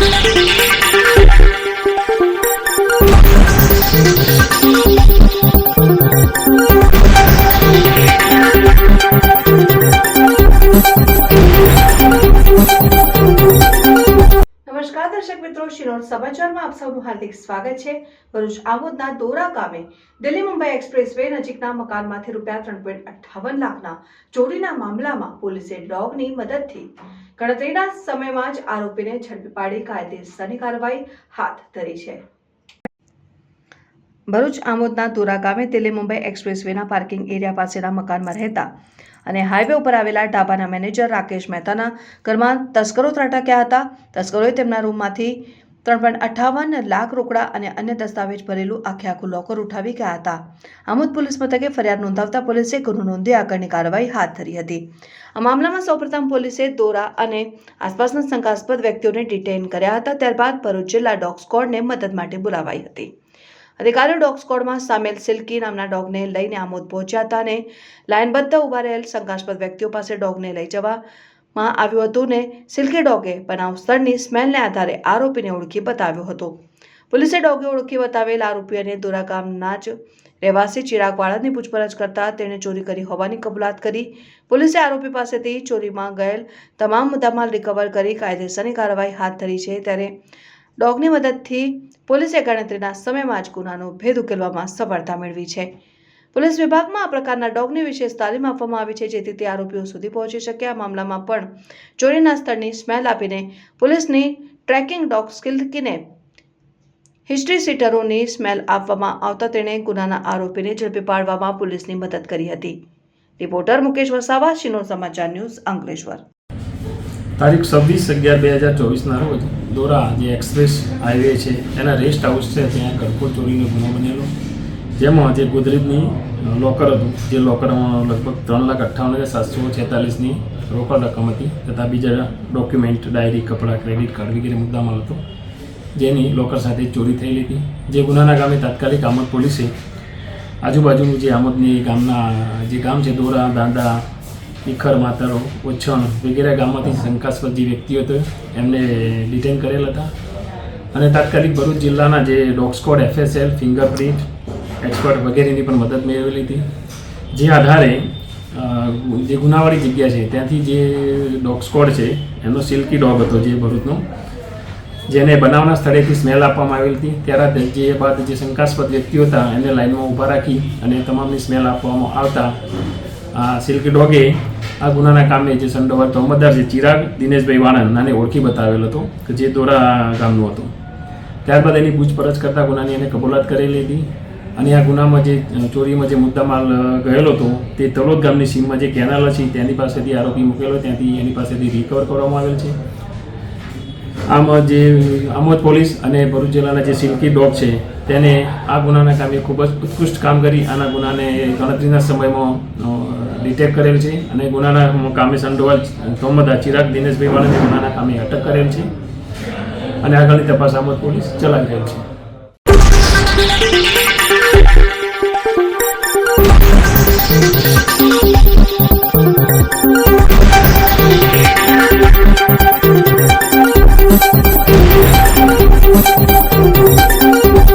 નમસ્કાર દર્શક મિત્રો, શિનોર સમાચારમાં આપ સૌનું હાર્દિક સ્વાગત છે। ભરૂચ આમોદના દોરા ગામે દિલ્હી મુંબઈ એક્સપ્રેસ વે નજીકના મકાનમાંથી ₹3.58 લાખના ચોરીના મામલામાં પોલીસે ડોગની મદદથી ગણતરીના સમયમાં જ આરોપીને ઝડપી પાડી કાયદેસરની કાર્યવાહી હાથ ધરી છે। ભરૂચ આમોદના દોરા ગામે દિલ્હી મુંબઈ એક્સપ્રેસ વેના પાર્કિંગ એરિયા પાસેના મકાનમાં રહેતા અને હાઈવે ઉપર આવેલા ઢાબાના મેનેજર રાકેશ મહેતાના ઘરમાં તસ્કરો ત્રાટક્યા હતા। તસ્કરોએ તેમના રૂમમાંથી ₹3.58 લાખ રોકડા અને અન્ય દસ્તાવેજ ભરેલું આખું લોકર ઉઠાવી ગયા હતા। આમોદ પોલીસ મથકે ફરિયાદ નોંધાવતા પોલીસે ગુનો નોંધી આગળની કાર્યવાહી હાથ ધરી હતી। આ મામલામાં સૌપ્રથમ પોલીસે દોરા અને આસપાસના શંકાસ્પદ વ્યક્તિઓને ડિટેઇન કર્યા હતા। ત્યારબાદ ભરૂચ જિલ્લા ડોગ સ્ક્વોડને મદદ માટે બોલાવાઈ હતી। અધિકારીઓ ડોગ સ્ક્વોડમાં સામેલ સિલ્કી નામના ડોગને લઈને આમોદ પહોંચ્યા હતા અને લાઇનબદ્ધ ઉભા રહેલ શંકાસ્પદ વ્યક્તિઓ પાસે ડોગને લઈ જવામાં આવ્યું હતું ને સિલ્કી ડોગે બનાવ સ્થળની સ્મેલને આધારે આરોપીને ઓળખી બતાવ્યો હતો। પોલીસે ડોગે ઓળખી બતાવેલ આરોપી અને દોરા ગામના જ રહેવાસી ચિરાગ વાળાની પૂછપરછ કરતા તેણે ચોરી કરી હોવાની કબૂલાત કરી। પોલીસે આરોપી પાસેથી ચોરીમાં ગયેલ તમામ મુદ્દામાલ રિકવર કરી કાયદેસરની કાર્યવાહી હાથ ધરી છે। ત્યારે ડોગની મદદથી પોલીસે ગણતરીના સમયમાં જ ગુનાનો ભેદ ઉકેલવામાં સફળતા મેળવી છે। પોલીસ વિભાગમાં આ પ્રકારના ડોગની વિશેષ તાલીમ આપવામાં આવી છે જેથી તે આરોપીઓ સુધી પહોંચી શકે। આ મામલામાં પણ ચોરીના સ્થળની સ્મેલ આપીને પોલીસની ટ્રેકિંગ ડોગ સિલ્કીને હિસ્ટ્રી સીટરોની સ્મેલ આપવામાં આવતા તેણે ગુનાના આરોપીને ઝડપી પાડવામાં પોલીસની મદદ કરી હતી। રિપોર્ટર મુકેશ વસાવા, શિનોર સમાચાર ન્યૂઝ, અંકલેશ્વર। તારીખ 26/11/2024ના રોજ દોરા જે એક્સપ્રેસ હાઈવે છે એના રેસ્ટ હાઉસ છે ત્યાં ઘરફોડ ચોરીનો ગુનો બનેલો, જેમાં જે ગોદરેજની લોકર હતું, જે લોકરમાં લગભગ ₹3,58,746ની રોકડ રકમ હતી તથા બીજા ડોક્યુમેન્ટ, ડાયરી, કપડાં, ક્રેડિટ કાર્ડ વગેરે મુદ્દામાલ હતો, જેની લોકર સાથે ચોરી થયેલી હતી। જે ગુનાના ગામે તાત્કાલિક આમોદ પોલીસે આજુબાજુનું જે આમોદની ગામના જે ગામ છે દોરા, દાંડા, ઈખર, માતરો, ઓછણ વગેરે ગામમાંથી શંકાસ્પદ જે વ્યક્તિઓ હતો એમને ડિટેન કરેલ હતા અને તાત્કાલિક ભરૂચ જિલ્લાના જે dog squad, FSL, fingerprint expert વગેરેની પણ મદદ મેળવેલી હતી। જે આધારે જે ગુનાવાળી જગ્યા છે ત્યાંથી જે ડોગ સ્ક્વોડ છે એનો સિલ્કી ડોગ હતો જે ભરૂચનો, જેને બનાવના સ્થળેથી સ્મેલ આપવામાં આવેલી હતી। ત્યારે જે બાદ જે શંકાસ્પદ વ્યક્તિઓ હતા એને લાઇનમાં ઊભા રાખી અને તમામની સ્મેલ આપવામાં આવતા આ સિલ્કી ડોગે આ ગુનાના કામે જે સંડોવાર તોહમતદાર છે ચિરાગ દિનેશભાઈ વાણંદ ઓળખી બતાવેલ હતો કે જે દોરા ગામનો હતો। ત્યારબાદ એની પૂછપરછ કરતા ગુનાની એને કબૂલાત કરેલી હતી અને આ ગુનામાં જે ચોરીમાં જે મુદ્દામાલ ગયેલો હતો તે તલોદ ગામની સીમમાં જે કેનાલ છે તેની પાસેથી આરોપી મૂકેલો, ત્યાંથી એની પાસેથી રિકવર કરવામાં આવેલ છે। આમાં જે આમોદ પોલીસ અને ભરૂચ જિલ્લાના જે સિલ્કી ડોગ છે તેને આ ગુનાના કામે ખૂબ જ ઉત્કૃષ્ટ કામ કરી આના ગુનાને ગણતરીના સમયમાં ડિટેક્ટ કરેલ છે અને ગુનાના કામે સંડોવાલ તોહમતદાર ચિરાગ દિનેશભાઈ વાળાને ગુનાના કામે અટક કરેલ છે અને આગળની તપાસ આમોદ પોલીસ ચલાવી રહેલ છે।